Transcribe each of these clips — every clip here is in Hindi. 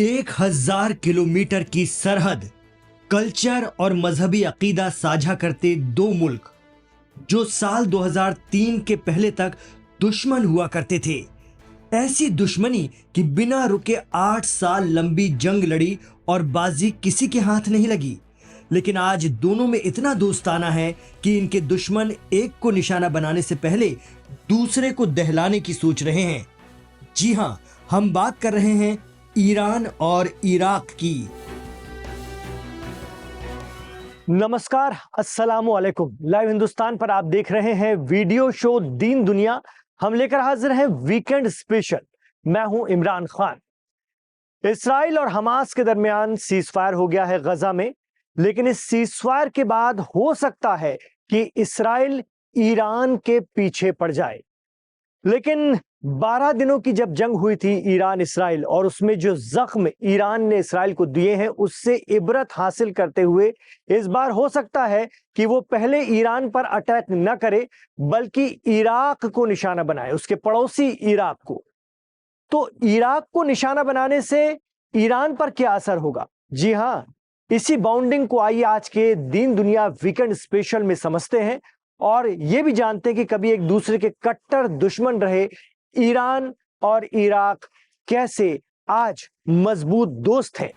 1000 किलोमीटर की सरहद, कल्चर और मजहबी अकीदा साझा करते दो मुल्क जो साल 2003 के पहले तक दुश्मन हुआ करते थे। ऐसी दुश्मनी कि बिना रुके 8 साल लंबी जंग लड़ी और बाजी किसी के हाथ नहीं लगी। लेकिन आज दोनों में इतना दोस्ताना है कि इनके दुश्मन एक को निशाना बनाने से पहले दूसरे को दहलाने की सोच रहे हैं। जी हां, हम बात कर रहे हैं ईरान और इराक की। नमस्कार, अस्सलामु अलैकुम। लाइव हिंदुस्तान पर आप देख रहे हैं वीडियो शो दीन दुनिया। हम लेकर हाजिर हैं वीकेंड स्पेशल। मैं हूं इमरान खान। इसराइल और हमास के दरमियान सीजफायर हो गया है गजा में, लेकिन इस सीजफायर के बाद हो सकता है कि इसराइल ईरान के पीछे पड़ जाए। लेकिन 12 दिनों की जब जंग हुई थी ईरान इसराइल, और उसमें जो जख्म ईरान ने इसराइल को दिए हैं उससे इबरत हासिल करते हुए इस बार हो सकता है कि वो पहले ईरान पर अटैक न करे बल्कि इराक को निशाना बनाए, उसके पड़ोसी इराक को। तो इराक को निशाना बनाने से ईरान पर क्या असर होगा? जी हां, इसी बाउंडिंग को आइए आज के दीन दुनिया वीकेंड स्पेशल में समझते हैं और यह भी जानते हैं कि कभी एक दूसरे के कट्टर दुश्मन रहे ईरान और इराक कैसे आज मजबूत दोस्त हैं।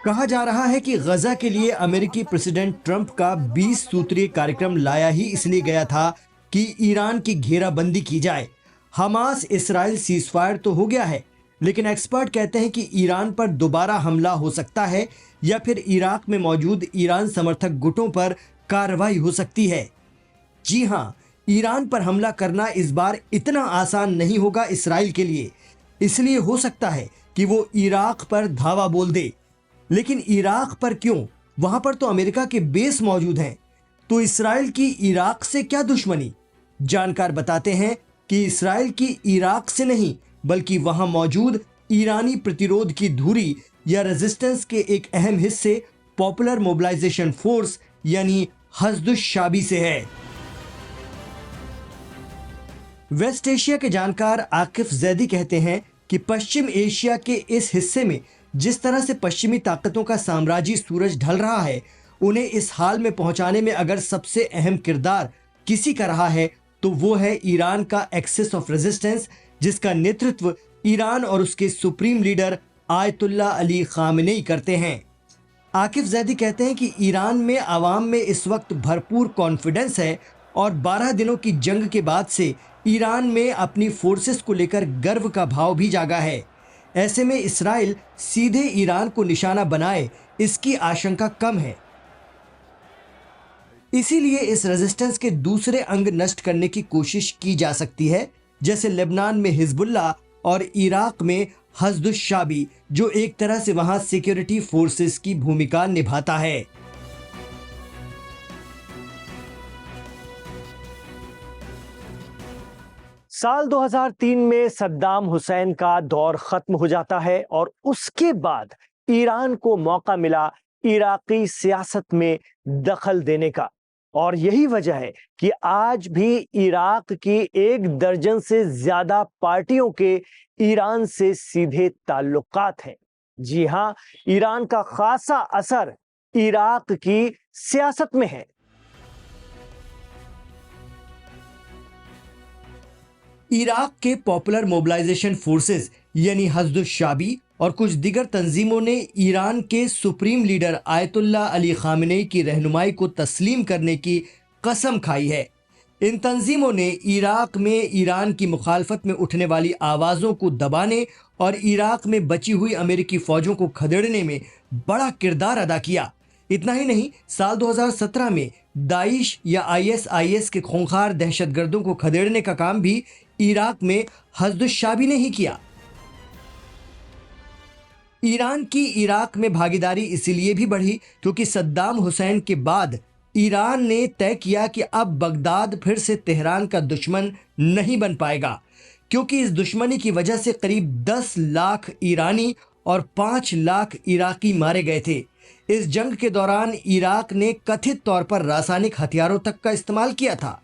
कहा जा रहा है कि गजा के लिए अमेरिकी प्रेसिडेंट ट्रंप का 20 सूत्रीय कार्यक्रम लाया ही इसलिए गया था कि ईरान की घेराबंदी की जाए। हमास इसराइल सीजफायर तो हो गया है, लेकिन एक्सपर्ट कहते हैं कि ईरान पर दोबारा हमला हो सकता है या फिर इराक में मौजूद ईरान समर्थक गुटों पर कार्रवाई हो सकती है। जी हां, ईरान पर हमला करना इस बार इतना आसान नहीं होगा इसराइल के लिए, इसलिए हो सकता है कि वो इराक पर धावा बोल दे। लेकिन इराक पर क्यों? वहां पर तो अमेरिका के बेस मौजूद हैं। तो इसराइल की इराक से क्या दुश्मनी? जानकार बताते हैं कि इसराइल की इराक से नहीं बल्कि वहां मौजूद ईरानी प्रतिरोध की धुरी या रेजिस्टेंस के एक अहम हिस्से पॉपुलर मोबिलाइजेशन फोर्स यानी हश्द-उश-शाबी से है। वेस्ट एशिया के जानकार आकिफ जैदी कहते हैं कि पश्चिम एशिया के इस हिस्से में जिस तरह से पश्चिमी ताकतों का साम्राज्यी सूरज ढल रहा है, उन्हें इस हाल में पहुंचाने में अगर सबसे अहम किरदार किसी का रहा है तो वो है ईरान का एक्सिस ऑफ रेजिस्टेंस, जिसका नेतृत्व ईरान और उसके supreme leader ayatollah Ali Khamenei करते हैं। आकिफ जैदी कहते हैं कि ईरान में आवाम में इस वक्त भरपूर कॉन्फिडेंस है और 12 दिनों की जंग के बाद से ईरान में अपनी फोर्सेस को लेकर गर्व का भाव भी जागा है। ऐसे में इसराइल सीधे ईरान को निशाना बनाए, इसकी आशंका कम है। इसीलिए इस रेजिस्टेंस के दूसरे अंग नष्ट करने की कोशिश की जा सकती है, जैसे लेबनान में हिजबुल्लाह और इराक में हश्द-उश-शाबी, जो एक तरह से वहां सिक्योरिटी फोर्सेस की भूमिका निभाता है। साल 2003 में सद्दाम हुसैन का दौर खत्म हो जाता है और उसके बाद ईरान को मौका मिला इराकी सियासत में दखल देने का। और यही वजह है कि आज भी इराक की 1 दर्जन से ज्यादा पार्टियों के ईरान से सीधे ताल्लुकात हैं। जी हां, ईरान का खासा असर इराक की सियासत में है। इराक के पॉपुलर मोबिलाइजेशन फोर्सेस यानी हश्द-उश-शाबी और कुछ दिगर तंजीमों ने ईरान के supreme leader ayatollah Ali Khamenei की रहनुमाई को तस्लीम करने की कसम खाई है। इन तंजीमों ने इराक में ईरान की मुखालफत में उठने वाली आवाज़ों को दबाने और इराक में बची हुई अमेरिकी फौजों को खदेड़ने में बड़ा किरदार अदा किया। इतना ही नहीं, साल 2017 में दाइश या ISIS के खूंखार दहशतगर्दों को खदेड़ने का काम भी इराक में हश्द-उश-शाबी ने ही किया। ईरान की इराक में भागीदारी इसीलिए भी बढ़ी क्योंकि सद्दाम हुसैन के बाद ईरान ने तय किया कि अब बगदाद फिर से तेहरान का दुश्मन नहीं बन पाएगा, क्योंकि इस दुश्मनी की वजह से करीब 10 लाख ईरानी और 5 लाख इराकी मारे गए थे। इस जंग के दौरान इराक ने कथित तौर पर रासायनिक हथियारों तक का इस्तेमाल किया था।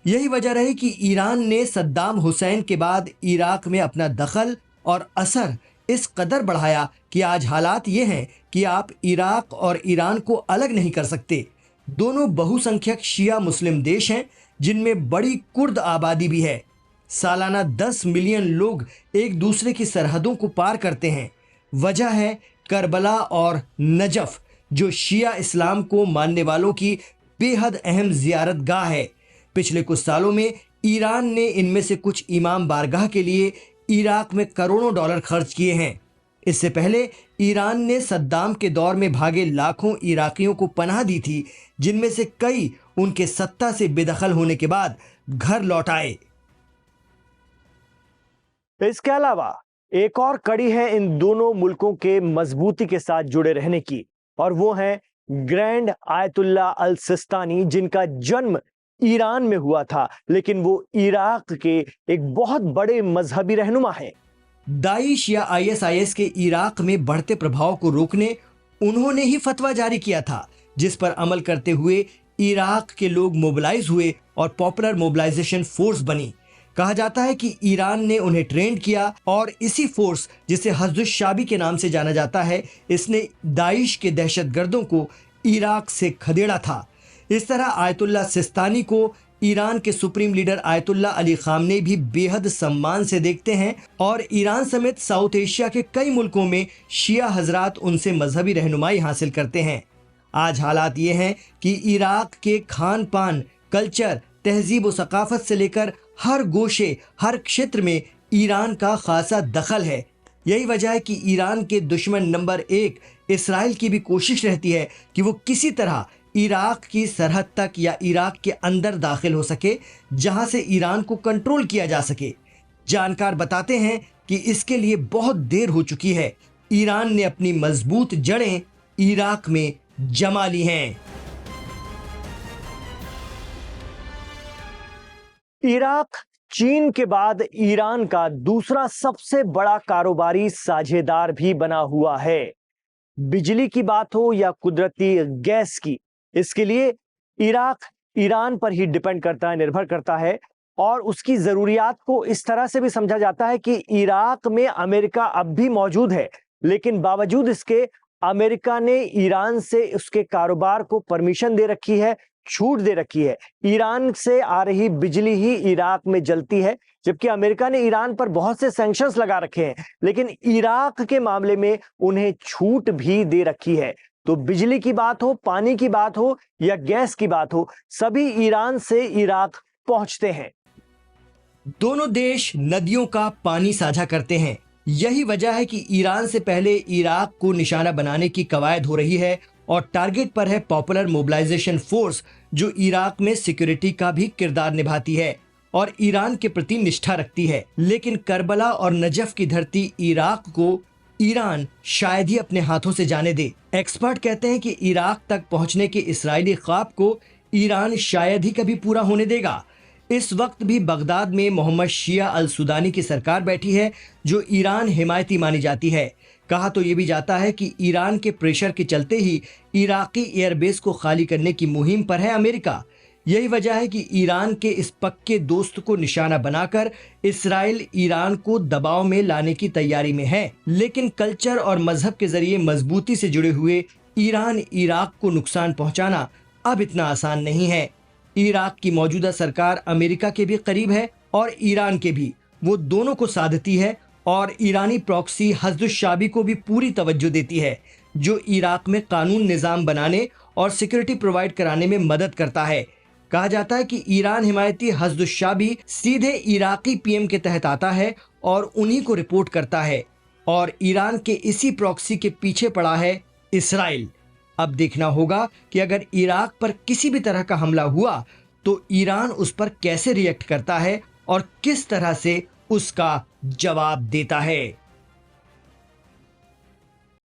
यही वजह रही कि ईरान ने सद्दाम हुसैन के बाद इराक में अपना दखल और असर इस कदर बढ़ाया कि आज हालात ये हैं कि आप इराक और ईरान को अलग नहीं कर सकते। दोनों बहुसंख्यक शिया मुस्लिम देश हैं जिनमें बड़ी कुर्द आबादी भी है। सालाना 10 मिलियन लोग एक दूसरे की सरहदों को पार करते हैं। वजह है करबला और नजफ, जो शिया इस्लाम को मानने वालों की बेहद अहम जियारत गाह है। पिछले कुछ सालों में ईरान ने इनमें से कुछ इमाम बारगाह के लिए इराक में करोड़ों डॉलर खर्च किए हैं। इससे पहले ईरान ने सद्दाम के दौर में भागे लाखों इराकियों को पनाह दी थी, जिनमें से कई उनके सत्ता से बेदखल होने के बाद घर लौट आए। इसके अलावा एक और कड़ी है इन दोनों मुल्कों के मजबूती के साथ जुड़े रहने की, और वो है ग्रैंड आयतुल्ला अल सिस्तानी, जिनका जन्म ईरान में हुआ था, लेकिन वो इराक के एक बहुत बड़े मजहबी रहनुमा हैं। दाइश या आईएसआईएस के इराक में बढ़ते प्रभाव को रोकने उन्होंने ही फतवा जारी किया था, जिस पर अमल करते हुए इराक के लोग मोबिलाइज हुए और पॉपुलर मोबिलाइजेशन फोर्स बनी। कहा जाता है कि ईरान ने उन्हें ट्रेंड किया और इसी फोर्स, जिसे हज़्दुश शाबी के नाम से जाना जाता है, इसने दाइश के दहशतगर्दों को इराक से खदेड़ा था। इस तरह आयतुल्ला सिस्तानी को ईरान के supreme leader ayatollah Ali Khamenei भी बेहद सम्मान से देखते हैं और ईरान समेत साउथ एशिया के कई मुल्कों में शिया हजरात उनसे मजहबी रहनुमाई हासिल करते हैं। आज हालात ये हैं कि इराक के खान पान, कल्चर, तहजीब व सकाफत से लेकर हर गोशे, हर क्षेत्र में ईरान का खासा दखल है। यही वजह है कि ईरान के दुश्मन नंबर 1 इसराइल की भी कोशिश रहती है कि वो किसी तरह इराक की सरहद तक या इराक के अंदर दाखिल हो सके, जहां से ईरान को कंट्रोल किया जा सके। जानकार बताते हैं कि इसके लिए बहुत देर हो चुकी है। ईरान ने अपनी मजबूत जड़ें इराक में जमा ली हैं। इराक चीन के बाद ईरान का दूसरा सबसे बड़ा कारोबारी साझेदार भी बना हुआ है। बिजली की बात हो या कुदरती गैस की, इसके लिए इराक ईरान पर ही डिपेंड करता है, निर्भर करता है। और उसकी जरूरियात को इस तरह से भी समझा जाता है कि इराक में अमेरिका अब भी मौजूद है, लेकिन बावजूद इसके अमेरिका ने ईरान से उसके कारोबार को परमिशन दे रखी है, छूट दे रखी है। ईरान से आ रही बिजली ही इराक में जलती है, जबकि अमेरिका ने ईरान पर बहुत से सैंक्शंस लगा रखे हैं, लेकिन इराक के मामले में उन्हें छूट भी दे रखी है। तो बिजली की बात हो, पानी की बात हो या गैस की बात हो, सभी ईरान से इराक पहुंचते हैं। दोनों देश नदियों का पानी साझा करते हैं। यही वजह है कि ईरान से पहले इराक को निशाना बनाने की कवायद हो रही है और टारगेट पर है पॉपुलर मोबिलाइजेशन फोर्स, जो इराक में सिक्योरिटी का भी किरदार निभाती है और ईरान के प्रति निष्ठा रखती है। लेकिन करबला और नजफ की धरती इराक को ईरान शायद ही अपने हाथों से जाने दे। एक्सपर्ट कहते हैं कि इराक तक पहुंचने के इस्राएली ख्वाब को ईरान शायद ही कभी पूरा होने देगा। इस वक्त भी बगदाद में मोहम्मद शिया अल सुदानी की सरकार बैठी है, जो ईरान हिमायती मानी जाती है। कहा तो ये भी जाता है कि ईरान के प्रेशर के चलते ही इराकी एयरबेस को खाली करने की मुहिम पर है अमेरिका। यही वजह है कि ईरान के इस पक्के दोस्त को निशाना बनाकर इसराइल ईरान को दबाव में लाने की तैयारी में है। लेकिन कल्चर और मजहब के जरिए मजबूती से जुड़े हुए ईरान इराक को नुकसान पहुंचाना अब इतना आसान नहीं है। इराक की मौजूदा सरकार अमेरिका के भी करीब है और ईरान के भी। वो दोनों को साधती है और ईरानी प्रॉक्सी हज़्दुश शाबी को भी पूरी तवज्जो देती है, जो इराक में कानून निज़ाम बनाने और सिक्योरिटी प्रोवाइड कराने में मदद करता है। कहा जाता है कि ईरान हिमायती हज़्दुश शाबी सीधे इराकी पीएम के तहत आता है और उन्हीं को रिपोर्ट करता है, और ईरान के इसी प्रॉक्सी के पीछे पड़ा है इसराइल। अब देखना होगा कि अगर इराक पर किसी भी तरह का हमला हुआ तो ईरान उस पर कैसे रिएक्ट करता है और किस तरह से उसका जवाब देता है।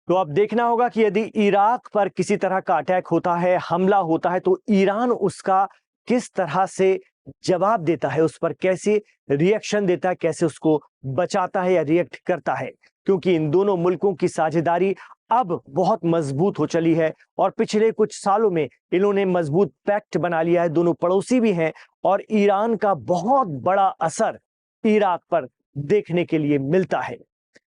तो अब देखना होगा कि यदि इराक पर किसी तरह का अटैक होता है, हमला होता है, तो ईरान उसका किस तरह से जवाब देता है, उस पर कैसे रिएक्शन देता है, कैसे उसको बचाता है या रिएक्ट करता है, क्योंकि इन दोनों मुल्कों की साझेदारी अब बहुत मजबूत हो चली है और पिछले कुछ सालों में इन्होंने मजबूत पैक्ट बना लिया है। दोनों पड़ोसी भी हैं और ईरान का बहुत बड़ा असर इराक पर देखने के लिए मिलता है,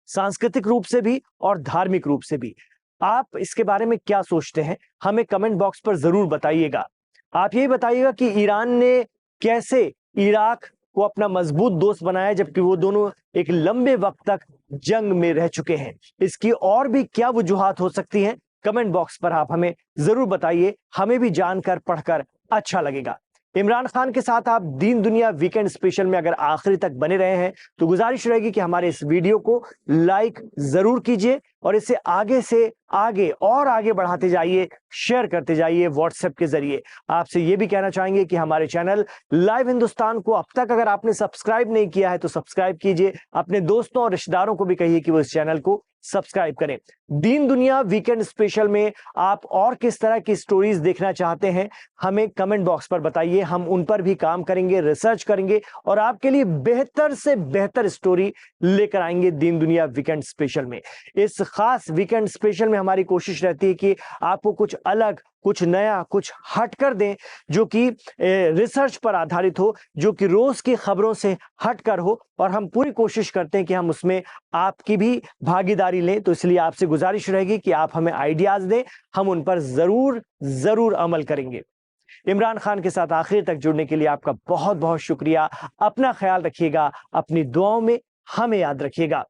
सांस्कृतिक रूप से भी और धार्मिक रूप से भी। आप इसके बारे में क्या सोचते हैं, हमें कमेंट बॉक्स पर जरूर बताइएगा। आप यही बताइएगा कि ईरान ने कैसे इराक को अपना मजबूत दोस्त बनाया, जबकि वो दोनों एक लंबे वक्त तक जंग में रह चुके हैं। इसकी और भी क्या वजूहात हो सकती हैं, कमेंट बॉक्स पर आप हमें जरूर बताइए, हमें भी जानकर पढ़कर अच्छा लगेगा। इमरान खान के साथ आप दीन दुनिया वीकेंड स्पेशल में अगर आखिरी तक बने रहे हैं तो गुजारिश रहेगी कि हमारे इस वीडियो को लाइक जरूर कीजिए और इसे आगे से आगे और आगे बढ़ाते जाइए, शेयर करते जाइए व्हाट्सएप के जरिए। आपसे यह भी कहना चाहेंगे कि हमारे चैनल लाइव हिंदुस्तान को अब तक अगर आपने सब्सक्राइब नहीं किया है तो सब्सक्राइब कीजिए। अपने दोस्तों और रिश्तेदारों को भी कहिए कि वो इस चैनल को सब्सक्राइब करें। दीन दुनिया वीकेंड स्पेशल में आप और किस तरह की स्टोरीज देखना चाहते हैं, हमें कमेंट बॉक्स पर बताइए। हम उन पर भी काम करेंगे, रिसर्च करेंगे और आपके लिए बेहतर से बेहतर स्टोरी लेकर आएंगे दीन दुनिया वीकेंड स्पेशल में। इस खास वीकेंड स्पेशल में हमारी कोशिश रहती है कि आपको कुछ अलग, कुछ नया, कुछ हटकर दें, जो कि रिसर्च पर आधारित हो, जो कि रोज की खबरों से हटकर हो, और हम पूरी कोशिश करते हैं कि हम उसमें आपकी भी भागीदारी लें। तो इसलिए आपसे गुजारिश रहेगी कि आप हमें आइडियाज दें, हम उन पर जरूर जरूर अमल करेंगे। इमरान खान के साथ आखिर तक जुड़ने के लिए आपका बहुत बहुत शुक्रिया। अपना ख्याल रखिएगा, अपनी दुआओं में हमें याद रखिएगा।